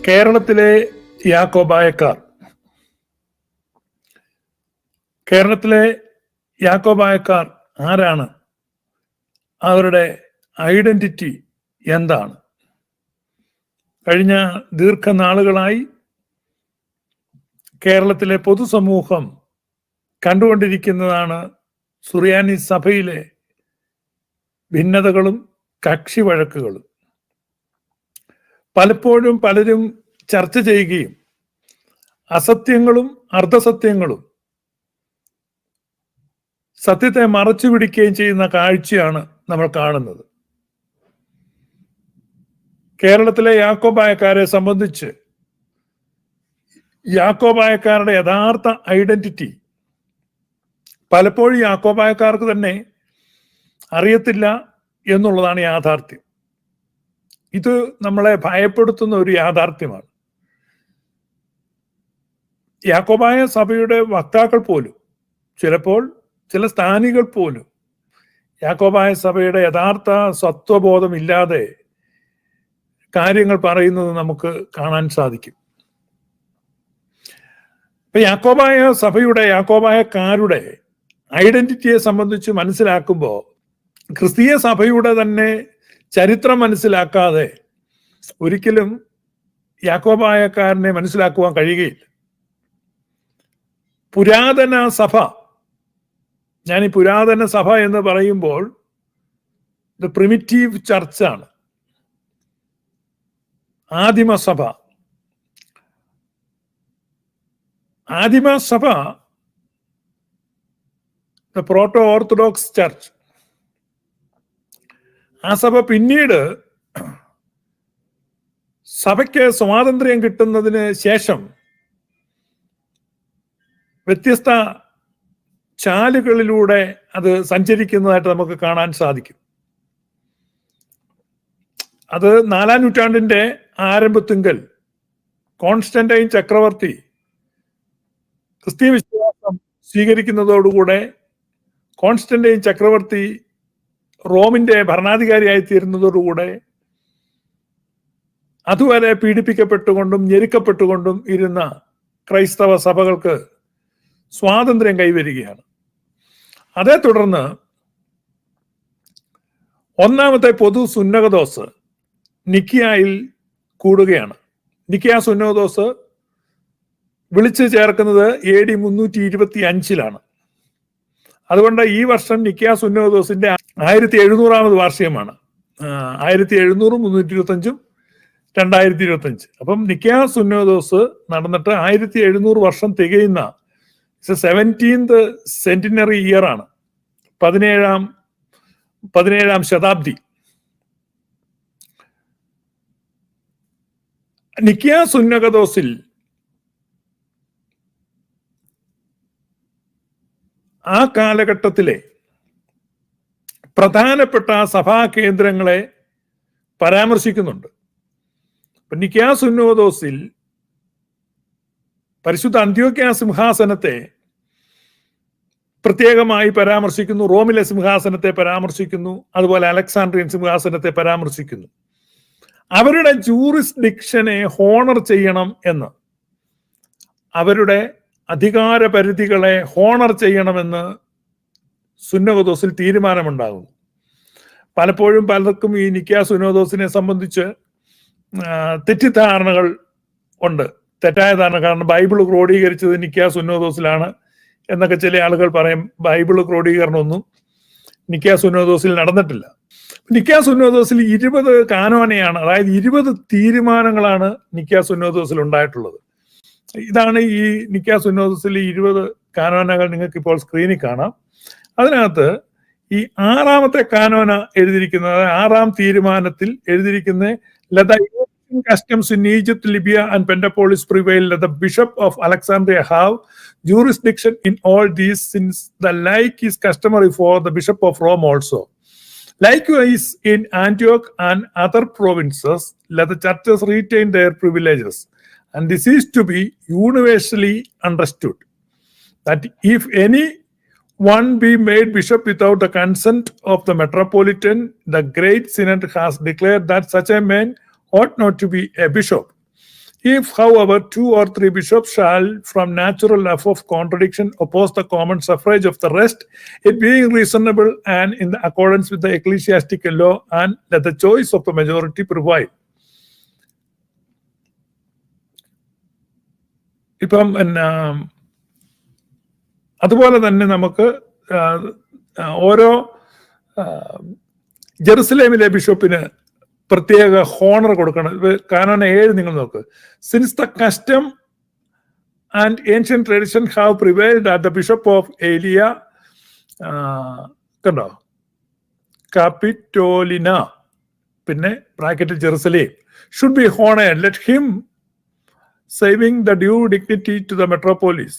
കേരളത്തിലെ യാക്കോബായക്കാർ. കേരളത്തിലെ യാക്കോബായക്കാർ ആരാണ്? അവരുടെ ഐഡന്റിറ്റി എന്താണ്? കഴിഞ്ഞ ദീർഘനാളുകളായി കേരളത്തിലെ പൊതുസമൂഹം കണ്ടുകൊണ്ടിരിക്കുന്നതാണ് സുറിയാനി സഭയിലെ ഭിന്നതകളും കക്ഷി വഴക്കുകളും. പലപ്പോഴും പലരും ചർച്ച ചെയ്യുകയും അസത്യങ്ങളും അർദ്ധസത്യങ്ങളും സത്യത്തെ മറച്ചു പിടിക്കുകയും ചെയ്യുന്ന കാഴ്ചയാണ് നമ്മൾ കാണുന്നത്. കേരളത്തിലെ യാക്കോബായക്കാരെ സംബന്ധിച്ച് യാക്കോബായക്കാരുടെ യഥാർത്ഥ ഐഡന്റിറ്റി പലപ്പോഴും യാക്കോബായക്കാർക്ക് തന്നെ അറിയത്തില്ല എന്നുള്ളതാണ് യാഥാർത്ഥ്യം. ഇത് നമ്മളെ ഭയപ്പെടുത്തുന്ന ഒരു യാഥാർത്ഥ്യമാണ്. യാക്കോബായ സഭയുടെ വക്താക്കൾ പോലും, ചിലപ്പോൾ ചില സ്ഥാനികൾ പോലും യാക്കോബായ സഭയുടെ യഥാർത്ഥ സത്വബോധമില്ലാതെ കാര്യങ്ങൾ പറയുന്നത് നമുക്ക് കാണാൻ സാധിക്കും. ഇപ്പൊ യാക്കോബായ സഭയുടെ, യാക്കോബായക്കാരുടെ ഐഡന്റിറ്റിയെ സംബന്ധിച്ച് മനസ്സിലാക്കുമ്പോൾ ക്രിസ്തീയ സഭയുടെ തന്നെ ചരിത്രം മനസ്സിലാക്കാതെ ഒരിക്കലും യാക്കോബായക്കാരനെ മനസ്സിലാക്കുവാൻ കഴിയുകയില്ല. പുരാതന സഭ, ഞാൻ ഈ പുരാതന സഭ എന്ന് പറയുമ്പോൾ ദ പ്രിമിറ്റീവ് ചർച്ചാണ്, ആദിമസഭ. ആദിമസഭ ദ പ്രോട്ടോ ഓർത്തഡോക്സ് ചർച്ച്. ആ സഭ പിന്നീട് സഭയ്ക്ക് സ്വാതന്ത്ര്യം കിട്ടുന്നതിന് ശേഷം വ്യത്യസ്ത ചാലുകളിലൂടെ അത് സഞ്ചരിക്കുന്നതായിട്ട് നമുക്ക് കാണാൻ സാധിക്കും. അത് 4-ാം നൂറ്റാണ്ടിന്റെ ആരംഭത്തിങ്കൽ കോൺസ്റ്റന്റൈൻ ചക്രവർത്തി ക്രിസ്തീയ വിശ്വാസം സ്വീകരിക്കുന്നതോടുകൂടെ കോൺസ്റ്റന്റൈൻ ചക്രവർത്തി റോമിന്റെ ഭരണാധികാരിയായി തീരുന്നതോടുകൂടെ അതുവരെ പീഡിപ്പിക്കപ്പെട്ടുകൊണ്ടും ഞെരുക്കപ്പെട്ടുകൊണ്ടും ഇരുന്ന ക്രൈസ്തവ സഭകൾക്ക് സ്വാതന്ത്ര്യം കൈവരികയാണ്. അതേ തുടർന്ന് ഒന്നാമത്തെ പൊതു സുന്നകദോസ് നിക്കിയായിൽ കൂടുകയാണ്. നിക്കിയ സുന്നകദോസ് വിളിച്ചു ചേർക്കുന്നത് AD 325 അതുകൊണ്ട് ഈ വർഷം നിക്കിയ സുന്നകദോസിന്റെ 1700ാമത് വാർഷികമാണ്. 1700, 325, 2025. അപ്പം നിക്കിയ സുന്നകദോസ് നടന്നിട്ട് 1700 വർഷം തികയുന്ന 17th സെന്റിനറി ഇയർ ആണ്. 17ാം ശതാബ്ദി. നിക്കിയ സുന്നകദോസിൽ ആ കാലഘട്ടത്തിലെ പ്രധാനപ്പെട്ട സഭാ കേന്ദ്രങ്ങളെ പരാമർശിക്കുന്നുണ്ട്. നിക്കിയ സുന്നകദോസിൽ പരിശുദ്ധ അന്ത്യോക്യ സിംഹാസനത്തെ പ്രത്യേകമായി പരാമർശിക്കുന്നു, റോമിലെ സിംഹാസനത്തെ പരാമർശിക്കുന്നു, അതുപോലെ അലക്സാണ്ട്രിയൻ സിംഹാസനത്തെ പരാമർശിക്കുന്നു. അവരുടെ ജൂറിസ്ഡിക്ഷനെ ഹോണർ ചെയ്യണം എന്ന്, അവരുടെ അധികാര പരിധികളെ ഹോണർ ചെയ്യണമെന്ന് സുന്നകദോസിൽ തീരുമാനമുണ്ടാകുന്നു. പലപ്പോഴും പലർക്കും ഈ നിക്കിയ സുന്നകദോസിനെ സംബന്ധിച്ച് തെറ്റിദ്ധാരണകൾ ഉണ്ട്, തെറ്റായ ധാരണ. കാരണം ബൈബിൾ ക്രോഡീകരിച്ചത് നിക്കിയ സുന്നകദോസിലാണ് എന്നൊക്കെ ചില ആളുകൾ പറയും. ബൈബിൾ ക്രോഡീകരണമൊന്നും നിക്കിയ സുന്നകദോസിൽ നടന്നിട്ടില്ല. നിക്കിയ സുന്നകദോസിൽ 20 കാനോനയാണ്, അതായത് 20 തീരുമാനങ്ങളാണ് നിക്കിയ സുന്നകദോസിൽ ഉണ്ടായിട്ടുള്ളത്. ഇതാണ് ഈ നിക്കിയ സുന്നകദോസിൽ 20 കാനോനകൾ നിങ്ങൾക്ക് ഇപ്പോൾ സ്ക്രീനിൽ കാണാം. അതിനകത്ത് ഈ 6ാമത്തെ കാനോന എഴുതിയിരിക്കുന്നത്, 6ാം തീരുമാനത്തിൽ എഴുതിയിരിക്കുന്ന let the customs in Egypt, Libya and Pentapolis prevail. Let the bishop of Alexandria have jurisdiction in all these, since the like is customary for the bishop of Rome also. Likewise in Antioch and other provinces, let the churches retain their privileges. And this is to be universally understood, that if any one be made bishop without the consent of the metropolitan, the great synod has declared that such a man ought not to be a bishop. If, however, 2 or 3 bishops shall, from natural love of contradiction, oppose the common suffrage of the rest, it being reasonable and in accordance with the ecclesiastical law, and let the choice of the majority prevail. ഇപ്പം അതുപോലെ തന്നെ നമുക്ക് ഓരോ ജെറുസലേമിലെ ബിഷപ്പിന് പ്രത്യേക honour കൊടുക്കണം. Cannon 7 നിങ്ങൾ നോക്ക്. Since the custom and ancient tradition have prevailed at the bishop of Aelia, കണ്ടോ, കാപ്പിറ്റോലിന, പിന്നെ ബ്രാക്കറ്റിൽ Jerusalem, should be honoured, let him saving the due dignity to the metropolis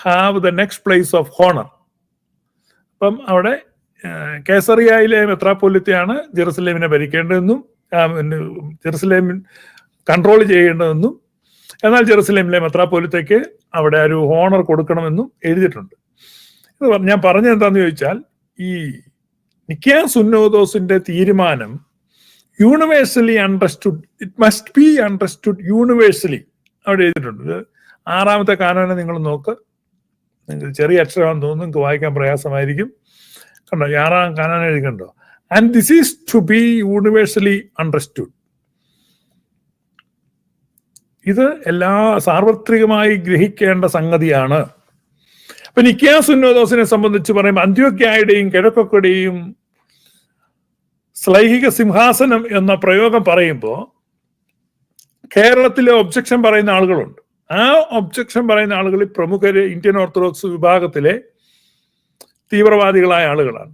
have the next place of honour. അപ്പം അവിടെ കേസറിയയിലെ മെത്രാപ്പൊലിത്തയാണ് ജെറുസലേമിനെ ഭരിക്കേണ്ടതെന്നും ജെറുസലേമിൽ control ചെയ്യേണ്ടതെന്നും, എന്നാൽ ജെറുസലേമിലെ മെത്രാപ്പൊലിത്തയ്ക്ക് അവിടെ ഒരു ഹോണർ കൊടുക്കണമെന്നും എഴുതിയിട്ടുണ്ട്. ഇത് ഞാൻ പറഞ്ഞത് എന്താണെന്ന് ചോദിച്ചാൽ, ഈ നിക്കാ സുന്നോദോസിന്റെ തീരുമാനം universally understood, it must be understood universally അവിടെ എഴുതിയിട്ടുണ്ട്. 6ാമത്തെ കാനോനെ നിങ്ങൾ നോക്ക്, നിങ്ങൾക്ക് ചെറിയ അക്ഷരമാണെന്ന് തോന്നുന്നു, നിങ്ങൾക്ക് വായിക്കാൻ പ്രയാസമായിരിക്കും. കണ്ടോ, 6ാം കാനോൻ എഴുതിക്കണ്ടോ, and this is to be universally understood. ഇത് എല്ലാ സാർവത്രികമായി ഗ്രഹിക്കേണ്ട സംഗതിയാണ്. അപ്പൊ നിക്കാ സുന്നോദോസിനെ സംബന്ധിച്ച് പറയുമ്പോൾ അന്ത്യോക്യായുടെയും കിഴക്കൊക്കെയുടെയും ശ്ലൈഹിക സിംഹാസനം എന്ന പ്രയോഗം പറയുമ്പോൾ കേരളത്തിലെ ഒബ്ജക്ഷൻ പറയുന്ന ആളുകളുണ്ട്. ആ ഒബ്ജക്ഷൻ പറയുന്ന ആളുകളിൽ പ്രമുഖര് ഇന്ത്യൻ ഓർത്തഡോക്സ് വിഭാഗത്തിലെ തീവ്രവാദികളായ ആളുകളാണ്.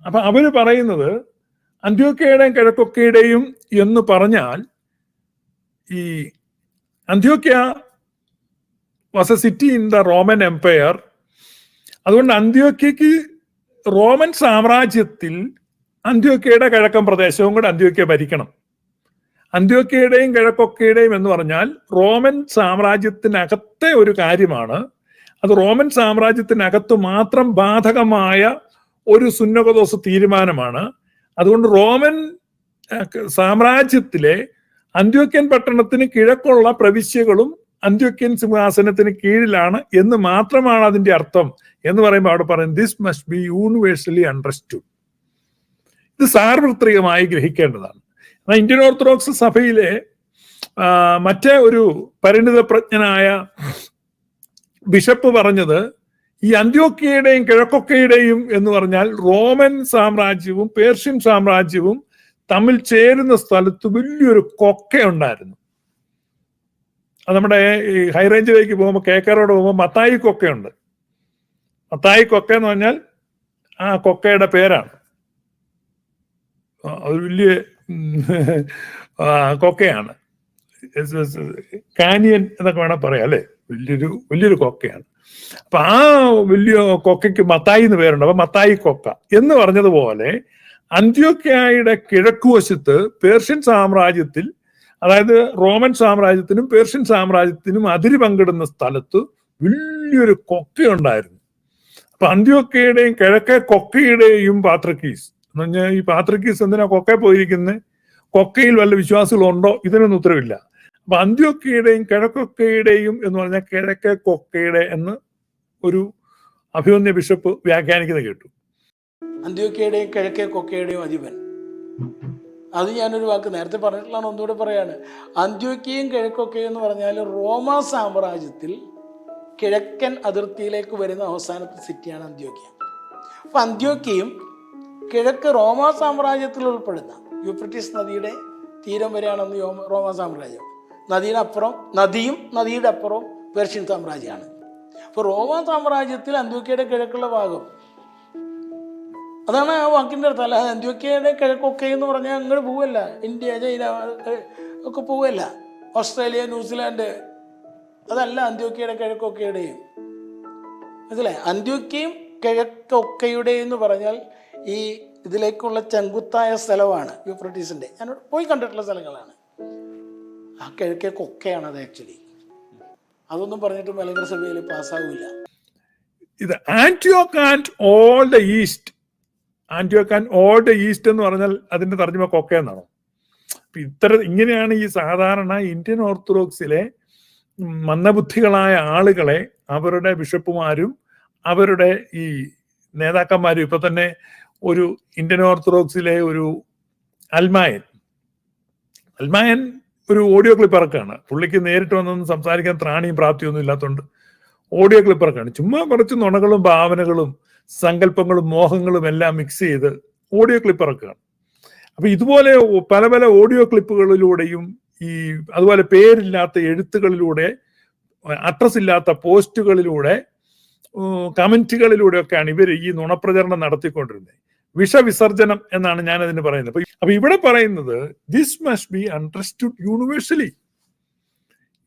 അപ്പൊ അവര് പറയുന്നത് അന്ത്യോക്യയുടെയും കിഴക്കൊക്കെയുടെയും എന്ന് പറഞ്ഞാൽ, ഈ അന്ത്യോക്യ was a city in the Roman empire. അതുകൊണ്ട് അന്ത്യോക്യക്ക് റോമൻ സാമ്രാജ്യത്തിൽ അന്ത്യോക്യയുടെ കിഴക്കൻ പ്രദേശവും കൂടെ അന്ത്യോക്യ ഭരിക്കണം. അന്ത്യോക്യയുടെയും കിഴക്കൊക്കെയുടെയും എന്ന് പറഞ്ഞാൽ റോമൻ സാമ്രാജ്യത്തിനകത്തെ ഒരു കാര്യമാണ്. അത് റോമൻ സാമ്രാജ്യത്തിനകത്ത് മാത്രം ബാധകമായ ഒരു സുന്നകദോസ് തീരുമാനമാണ്. അതുകൊണ്ട് റോമൻ സാമ്രാജ്യത്തിലെ അന്ത്യോക്യൻ പട്ടണത്തിന് കിഴക്കുള്ള പ്രവിശ്യകളും അന്ത്യോക്യൻ സിംഹാസനത്തിന് കീഴിലാണ് എന്ന് മാത്രമാണ് അതിന്റെ അർത്ഥം എന്ന് പറയുമ്പോൾ അവിടെ പറയും this must be universally understood. ഇത് സാർവത്രികമായി ഗ്രഹിക്കേണ്ടതാണ്. ഇന്ത്യൻ ഓർത്തഡോക്സ് സഭയിലെ മറ്റേ ഒരു പരിണിതപ്രജ്ഞനായ ബിഷപ്പ് പറഞ്ഞത്, ഈ അന്ത്യോക്യയുടെയും കിഴക്കൊക്കെയുടെയും എന്ന് പറഞ്ഞാൽ റോമൻ സാമ്രാജ്യവും പേർഷ്യൻ സാമ്രാജ്യവും തമ്മിൽ ചേരുന്ന സ്ഥലത്ത് വലിയൊരു കൊക്കയുണ്ടായിരുന്നു. അത് നമ്മുടെ ഈ ഹൈറേഞ്ചിലേക്ക് പോകുമ്പോൾ, കേക്കറോട് പോകുമ്പോൾ മത്തായി കൊക്കയുണ്ട്. മത്തായി കൊക്ക എന്ന് പറഞ്ഞാൽ ആ കൊക്കയുടെ പേരാണ്. ഒരു വലിയ കൊക്കയാണ്, കാനിയൻ എന്നൊക്കെ വേണം പറയാം അല്ലെ, വലിയൊരു കൊക്കയാണ്. അപ്പൊ ആ വലിയ കൊക്കയ്ക്ക് മത്തായി എന്ന് പേരുണ്ട്. അപ്പൊ മത്തായി കൊക്ക എന്ന് പറഞ്ഞതുപോലെ അന്ത്യോക്യയുടെ കിഴക്കുവശത്ത് പേർഷ്യൻ സാമ്രാജ്യത്തിൽ, അതായത് റോമൻ സാമ്രാജ്യത്തിനും പേർഷ്യൻ സാമ്രാജ്യത്തിനും അതിര് പങ്കിടുന്ന സ്ഥലത്ത് വലിയൊരു കൊക്കയുണ്ടായിരുന്നു. അപ്പൊ അന്ത്യോക്യയുടെയും കിഴക്കേ കൊക്കയുടെയും പാത്രക്കീസ് എന്ന് പറഞ്ഞാൽ, ഈ പാത്രക്കീസ് എന്തിനാ കൊക്കയെ പോയിരിക്കുന്നത്, കൊക്കയിൽ വല്ല വിശ്വാസികളുണ്ടോ, ഇതിനൊന്നും ഉത്തരവില്ല. അപ്പൊ അന്ത്യോക്യയുടെയും കിഴക്കൊക്കെയുടെയും എന്ന് പറഞ്ഞാൽ കിഴക്കേ കൊക്കയുടെ എന്ന് ഒരു അഭിമന്യ ബിഷപ്പ് വ്യാഖ്യാനിക്കുന്നത് കേട്ടു. അന്ത്യോക്യയുടെയും കിഴക്കേ കൊക്കയുടെയും അധിപൻ, അത് ഞാനൊരു വാക്ക് നേരത്തെ പറഞ്ഞിട്ടുള്ളതാണ്, ഒന്നുകൂടെ പറയാണ്. അന്ത്യോക്യയും കിഴക്കൊക്കെയും എന്ന് പറഞ്ഞാൽ റോമാ സാമ്രാജ്യത്തിൽ കിഴക്കൻ അതിർത്തിയിലേക്ക് വരുന്ന അവസാനത്തെ സിറ്റിയാണ് അന്ത്യോക്യ. അപ്പൊ അന്ത്യോക്യയും കിഴക്ക് റോമാ സാമ്രാജ്യത്തിൽ ഉൾപ്പെടുന്ന യൂഫ്രട്ടീസ് നദിയുടെ തീരം വരെയാണെന്ന് റോമാ സാമ്രാജ്യം. നദിയും നദിയുടെ അപ്പുറവും പേർഷ്യൻ സാമ്രാജ്യമാണ്. അപ്പോൾ റോമാ സാമ്രാജ്യത്തിൽ അന്ത്യോക്യയുടെ കിഴക്കുള്ള ഭാഗം, അതാണ് ആ വാക്കിൻ്റെ അർത്ഥം. അല്ല അന്ത്യോക്യയുടെ കിഴക്കൊക്കെ എന്ന് പറഞ്ഞാൽ അങ്ങോട്ട് പോവല്ല, ഇന്ത്യ ചൈന ഒക്കെ പോവല്ല, ഓസ്ട്രേലിയ ന്യൂസിലാൻഡ്, അതല്ല അന്ത്യോക്യയുടെ കിഴക്കൊക്കെയുടെയും. മനസ്സിലായി? അന്ത്യോക്യയും കിഴക്കൊക്കെയുടെയും എന്ന് പറഞ്ഞാൽ ഈ ഇതിലേക്കുള്ള ചെങ്കുത്തായ സ്ഥലമാണ് യൂഫ്രട്ടീസിൻ്റെ. ഞാൻ പോയി കണ്ടിട്ടുള്ള സ്ഥലങ്ങളാണ്. ആ കിഴക്കേ കൊക്കയാണ് അത് ആക്ച്വലി. അതൊന്നും പറഞ്ഞിട്ട് മലങ്കര സഭയിൽ പാസ്സാവില്ല. ഇത് ആന്റിയോക്ക് ആൻഡ് ഓൾ ദ ഈസ്റ്റ്, ആന്റിയോക്ക് ആൻഡ് ഓൾ ദ ഈസ്റ്റ് എന്ന് പറഞ്ഞാൽ അതിന്റെ തർജ്ജമ കൊക്ക എന്നാണോ? ഇങ്ങനെയാണ് ഈ സാധാരണ ഇന്ത്യൻ ഓർത്തഡോക്സിലെ മന്ദബുദ്ധികളായ ആളുകളെ അവരുടെ ബിഷപ്പുമാരും അവരുടെ ഈ നേതാക്കന്മാരും, ഇപ്പൊ തന്നെ ഒരു ഇന്ത്യൻ ഓർത്തഡോക്സിലെ ഒരു അൽമായൻ ഒരു ഓഡിയോ ക്ലിപ്പ് ഇറക്കാണ്. പുള്ളിക്ക് നേരിട്ട് വന്നൊന്നും സംസാരിക്കാൻ ത്രാണിയും പ്രാപ്തിയൊന്നും ഇല്ലാത്തതുകൊണ്ട് ഓഡിയോ ക്ലിപ്പ് ഇറക്കാണ്. ചുമ്മാ കുറച്ച് നുണകളും ഭാവനകളും സങ്കല്പങ്ങളും മോഹങ്ങളും എല്ലാം മിക്സ് ചെയ്ത് ഓഡിയോ ക്ലിപ്പ് ഇറക്കുകയാണ്. അപ്പൊ ഇതുപോലെ പല പല ഓഡിയോ ക്ലിപ്പുകളിലൂടെയും അതുപോലെ പേരില്ലാത്ത എഴുത്തുകളിലൂടെ, അഡ്രസ് ഇല്ലാത്ത പോസ്റ്റുകളിലൂടെ, കമന്റുകളിലൂടെ ഒക്കെയാണ് ഇവർ ഈ നുണപ്രചരണം നടത്തിക്കൊണ്ടിരുന്നത്. വിഷവിസർജനം എന്നാണ് ഞാൻ അതിന് പറയുന്നത്. അപ്പൊ ഇവിടെ പറയുന്നത് this must be understood universally.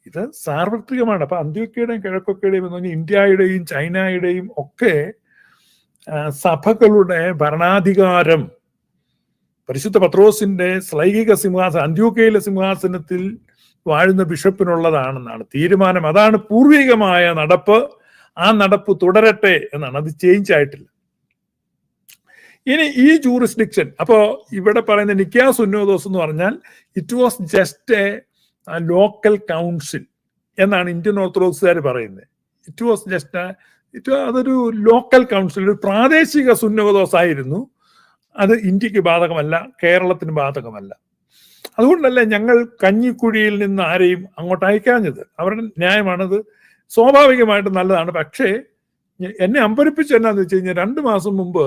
ഇത് സാർവത്രികമാണ്. അപ്പൊ അന്ത്യോക്യയുടെയും കിഴക്കൊക്കെയുടെയും എന്ന് പറഞ്ഞാൽ ഇന്ത്യയുടെയും ചൈനയുടെയും ഒക്കെ സഭകളുടെ ഭരണാധികാരം പരിശുദ്ധ പത്രോസിന്റെ ശ്ലൈഹിക സിംഹാസനം, അന്ത്യോക്യയിലെ സിംഹാസനത്തിൽ വാഴുന്ന ബിഷപ്പിനുള്ളതാണെന്നാണ് തീരുമാനം. അതാണ് പൂർവികമായ നടപ്പ്. ആ നടപ്പ് തുടരട്ടെ എന്നാണ്. അത് ചേഞ്ച് ആയിട്ടില്ല. ഇനി ഈ ജൂറിസ്ഡിക്ഷൻ, അപ്പോ ഇവിടെ പറയുന്ന നിക്കാ സുന്നോദോസ് എന്ന് പറഞ്ഞാൽ it was just A local council എന്നാണ് ഇന്ത്യൻ ഓർത്തഡോക്സുകാർ പറയുന്നത്. ഇറ്റ് വാസ് ജസ്റ്റ് അതൊരു ലോക്കൽ കൗൺസിൽ, ഒരു പ്രാദേശിക സുന്നോദോസ് ആയിരുന്നു. അത് ഇന്ത്യക്ക് ബാധകമല്ല, കേരളത്തിന് ബാധകമല്ല. അതുകൊണ്ടല്ല ഞങ്ങൾ കഞ്ഞിക്കുഴിയിൽ നിന്ന് ആരെയും അങ്ങോട്ട് അയക്കാഞ്ഞത്. അവരുടെ ന്യായമാണത്, സ്വാഭാവികമായിട്ട് നല്ലതാണ്. പക്ഷേ എന്നെ അമ്പരിപ്പിച്ച് എന്നാന്ന് വെച്ച് കഴിഞ്ഞാൽ 2 മാസം മുമ്പ്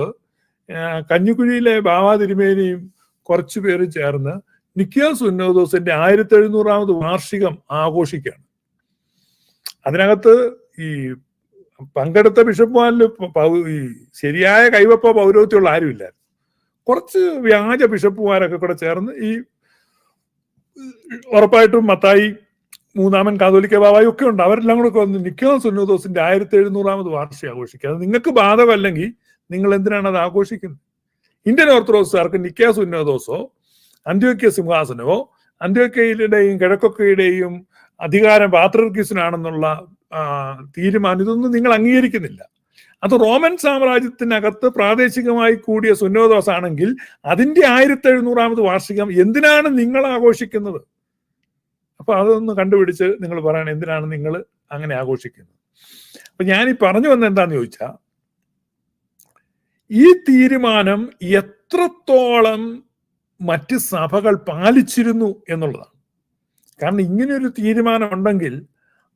കഞ്ഞിക്കുഴിയിലെ ബാവാ തിരുമേനിയും കുറച്ചു പേര് ചേർന്ന് നിക്കാ സുന്നോദോസിന്റെ 1700ാമത് വാർഷികം ആഘോഷിക്കുകയാണ്. അതിനകത്ത് ഈ പങ്കെടുത്ത ബിഷപ്പുമാരിൽ ഈ ശരിയായ കൈവപ്പോ പൗരോഹിത്യമുള്ള ആരുമില്ലായിരുന്നു. കുറച്ച് വ്യാജ ബിഷപ്പുമാരൊക്കെ കൂടെ ചേർന്ന് ഈ ഉറപ്പായിട്ടും മത്തായി, മൂന്നാമൻ കാതോലിക്ക ബാവായും ഒക്കെ ഉണ്ട്. അവരെല്ലാം കൂടെ വന്ന് നിക്കാ സുന്നോദോസിന്റെ 1700ാമത് വാർഷികം ആഘോഷിക്കുക. അത് നിങ്ങൾക്ക് ബാധകമല്ലെങ്കിൽ നിങ്ങൾ എന്തിനാണ് അത് ആഘോഷിക്കുന്നത്? ഇന്ത്യൻ ഓർത്തഡോക്സുകാർക്ക് നിക്കാ സുന്നോദോസോ അന്ത്യോക്യ സിംഹാസനമോ അന്ത്യോക്യയിലുടെയും കിഴക്കൊക്കെയുടെയും അധികാരം പാത്രിയർക്കീസിനാണെന്നുള്ള തീരുമാനം ഇതൊന്നും നിങ്ങൾ അംഗീകരിക്കുന്നില്ല. അത് റോമൻ സാമ്രാജ്യത്തിനകത്ത് പ്രാദേശികമായി കൂടിയ സുന്നോദോസ് ആണെങ്കിൽ അതിന്റെ 1700ാമത് വാർഷികം എന്തിനാണ് നിങ്ങൾ ആഘോഷിക്കുന്നത്? അപ്പൊ അതൊന്ന് കണ്ടുപിടിച്ച് നിങ്ങൾ പറയണം, എന്തിനാണ് നിങ്ങൾ അങ്ങനെ ആഘോഷിക്കുന്നത്? അപ്പൊ ഞാനീ പറഞ്ഞു വന്ന എന്താന്ന് ചോദിച്ചാൽ, ഈ തീരുമാനം എത്രത്തോളം മറ്റ് സഭകൾ പാലിച്ചിരുന്നു എന്നുള്ളതാണ്. കാരണം ഇങ്ങനെയൊരു തീരുമാനം ഉണ്ടെങ്കിൽ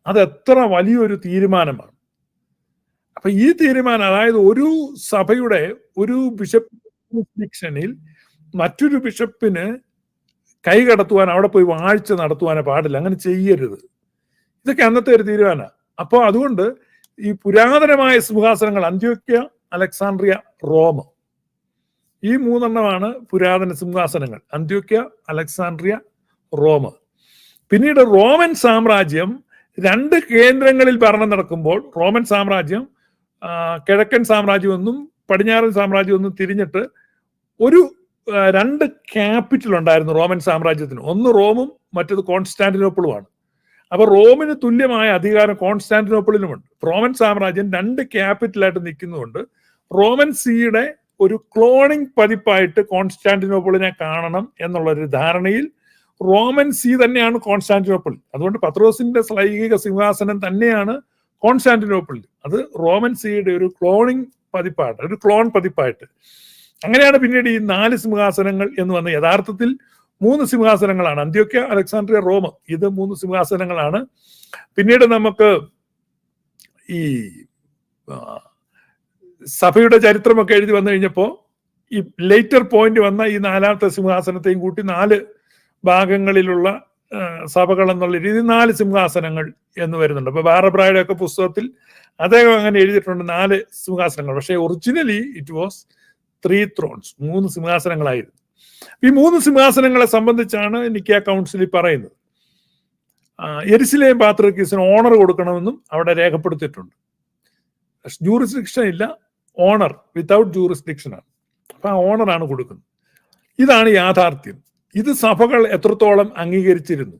അത് എത്ര വലിയൊരു തീരുമാനമാണ്. അപ്പൊ ഈ തീരുമാനം, അതായത് ഒരു സഭയുടെ ഒരു ബിഷപ്പ് മറ്റൊരു ബിഷപ്പിന് കൈ കടത്തുവാൻ, അവിടെ പോയി വാഴ്ച നടത്തുവാനോ പാടില്ല, അങ്ങനെ ചെയ്യരുത്. ഇതൊക്കെ അന്നത്തെ ഒരു തീരുമാനമാണ്. അപ്പോൾ അതുകൊണ്ട് ഈ പുരാതനമായ സിംഹാസനങ്ങൾ അന്ത്യോക്യ, അലക്സാണ്ട്രിയ, റോം, ഈ 3 പുരാതന സിംഹാസനങ്ങൾ. അന്ത്യോക്യ, അലക്സാണ്ട്രിയ, റോം. പിന്നീട് റോമൻ സാമ്രാജ്യം 2 കേന്ദ്രങ്ങളിൽ ഭരണം നടക്കുമ്പോൾ റോമൻ സാമ്രാജ്യം കിഴക്കൻ സാമ്രാജ്യം എന്നും പടിഞ്ഞാറൻ സാമ്രാജ്യം എന്നും തിരിഞ്ഞിട്ട് 2 ക്യാപിറ്റൽ ഉണ്ടായിരുന്നു റോമൻ സാമ്രാജ്യത്തിന്. ഒന്ന് റോമും മറ്റത് കോൺസ്റ്റാന്റിനോപ്പിളുമാണ്. അപ്പൊ റോമിന് തുല്യമായ അധികാരം കോൺസ്റ്റാന്റിനോപ്പിളിനുമുണ്ട്. റോമൻ സാമ്രാജ്യം 2 ക്യാപിറ്റലായിട്ട് നിൽക്കുന്നതുകൊണ്ട് റോമൻ സീയുടെ ഒരു ക്ലോണിംഗ് പതിപ്പായിട്ട് കോൺസ്റ്റാന്റിനോപ്പിളിനെ കാണണം എന്നുള്ളൊരു ധാരണയിൽ റോമൻ സീ തന്നെയാണ് കോൺസ്റ്റാന്റിനോപ്പിൾ. അതുകൊണ്ട് പത്രോസിന്റെ ശ്ലൈഹിക സിംഹാസനം തന്നെയാണ് കോൺസ്റ്റാന്റിനോപ്പിൾ. അത് റോമൻ സീയുടെ ഒരു ക്ലോണിംഗ് പതിപ്പായിട്ട്, ഒരു ക്ലോൺ പതിപ്പായിട്ട്. അങ്ങനെയാണ് പിന്നീട് ഈ 4 സിംഹാസനങ്ങൾ എന്ന് വന്ന, യഥാർത്ഥത്തിൽ 3 സിംഹാസനങ്ങളാണ്. അന്ത്യോക്യ, അലക്സാണ്ട്രിയ, റോം, ഇത് 3 സിംഹാസനങ്ങളാണ്. പിന്നീട് നമുക്ക് ഈ സഭയുടെ ചരിത്രമൊക്കെ എഴുതി വന്നു കഴിഞ്ഞപ്പോൾ ഈ ലേറ്റർ പോയിന്റ് വന്ന ഈ 4ാമത്തെ സിംഹാസനത്തെയും കൂട്ടി 4 ഭാഗങ്ങളിലുള്ള സഭകൾ എന്നുള്ള രീതി 4 സിംഹാസനങ്ങൾ എന്ന് വരുന്നുണ്ട്. അപ്പൊ ബാറബ്രായുടെ ഒക്കെ പുസ്തകത്തിൽ അദ്ദേഹം അങ്ങനെ എഴുതിയിട്ടുണ്ട് 4 സിംഹാസനങ്ങൾ. പക്ഷേ ഒറിജിനലി ഇറ്റ് വാസ് 3 ത്രോൺസ്, 3 സിംഹാസനങ്ങളായിരുന്നു. ഈ 3 സിംഹാസനങ്ങളെ സംബന്ധിച്ചാണ് നിക്കാ കൗൺസിലിൽ പറയുന്നത്. യെരുശലേം പാത്രിയർക്കീസിന് ഓണർ കൊടുക്കണമെന്നും അവിടെ രേഖപ്പെടുത്തിയിട്ടുണ്ട്. ജൂറിസ്ഡിക്ഷൻ ഇല്ല, ഓണർ വിത്തൗട്ട് ജൂറിസ്ഡിക്ഷൻ ആണ്. അപ്പൊ ആ ഓണറാണ് കൊടുക്കുന്നത്. ഇതാണ് യാഥാർത്ഥ്യം. ഇത് സഭകൾ എത്രത്തോളം അംഗീകരിച്ചിരുന്നു.